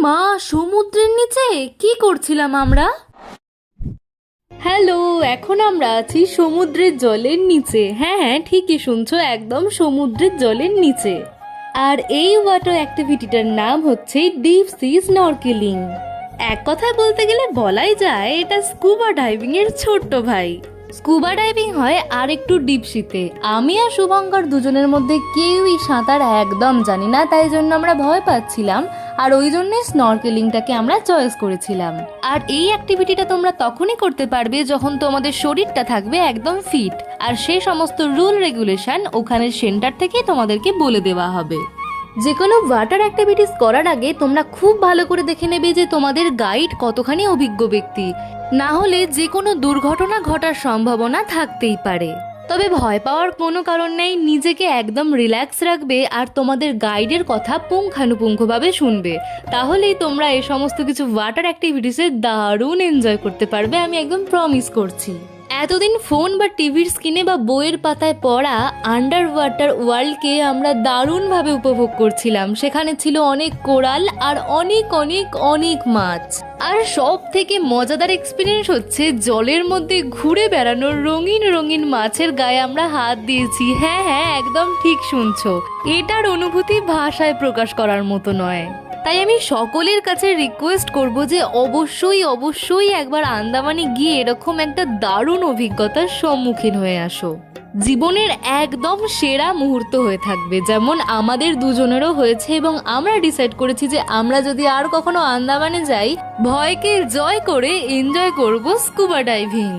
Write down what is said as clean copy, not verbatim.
মা, সমুদ্রের নিচে কি করছিলাম আমরা? হ্যালো, এখন আমরা আছি সমুদ্রের জলের নিচে। হ্যাঁ হ্যাঁ, ঠিকই শুনছো, একদম সমুদ্রের জলের নিচে। আর এই ওয়াটার অ্যাক্টিভিটিটার নাম হচ্ছে ডিপ সি স্নরকেলিং। এক কথায় বলতে গেলে বলাই যায় এটা স্কুবা ডাইভিং এর ছোট্ট ভাই। স্কুবা ডাইভিং হয় আর একটু ডিপ সিতে। আমি আর শুভঙ্কর দুজনের মধ্যে কেউই সাঁতার একদম জানি না, তাই জন্য আমরা ভয় পাচ্ছিলাম, আর ওই জন্যই স্নরকেলিংটাকে আমরা চয়েস করেছিলাম। আর এই অ্যাক্টিভিটিটা তোমরা তখনই করতে পারবে যখন তোমাদের শরীরটা থাকবে একদম ফিট, আর সেই সমস্ত রুল রেগুলেশন ওখানের সেন্টার থেকে তোমাদেরকে বলে দেওয়া হবে। যে কোনো ওয়াটার অ্যাক্টিভিটিস করার আগে তোমরা খুব ভালো করে দেখে নেবে যে তোমাদের গাইড কতখানি অভিজ্ঞ ব্যক্তি, না হলে যে কোনো দুর্ঘটনা ঘটার সম্ভাবনা থাকতেই পারে। তবে ভয় পাওয়ার কোনো কারণ নেই, নিজেকে একদম রিল্যাক্স রাখবে আর তোমাদের গাইডের কথা পুঙ্খানুপুঙ্খভাবে শুনবে, তাহলেই তোমরা এই সমস্ত কিছু ওয়াটার অ্যাক্টিভিটিসে দারুণ এনজয় করতে পারবে, আমি একদম প্রমিস করছি। এতদিন ফোন বা টিভির স্ক্রিনে বা বইয়ের পাতায় পড়া আন্ডার ওয়াটার ওয়ার্ল্ডকে আমরা দারুণভাবে উপভোগ করছিলাম। সেখানে ছিল অনেক কোরাল আর অনেক অনেক অনেক মাছ। আর সব থেকে মজাদার এক্সপিরিয়েন্স হচ্ছে জলের মধ্যে ঘুরে বেড়ানোর রঙিন রঙিন মাছের গায়ে আমরা হাত দিয়েছি। হ্যাঁ হ্যাঁ, একদম ঠিক শুনছো, এটার অনুভূতি ভাষায় প্রকাশ করার মতো নয়। তাই আমি সকলের কাছে রিকোয়েস্ট করব যে অবশ্যই অবশ্যই একবার আন্দামানে গিয়ে এরকম একটা দারুণ অভিজ্ঞতার সম্মুখীন হয়ে আসো। জীবনের একদম সেরা মুহূর্ত হয়ে থাকবে, যেমন আমাদের দুজনেরও হয়েছে, এবং আমরা ডিসাইড করেছি যে আমরা যদি আর কখনো আন্দামানে যাই, ভয়কে জয় করে এনজয় করব স্কুবা ডাইভিং।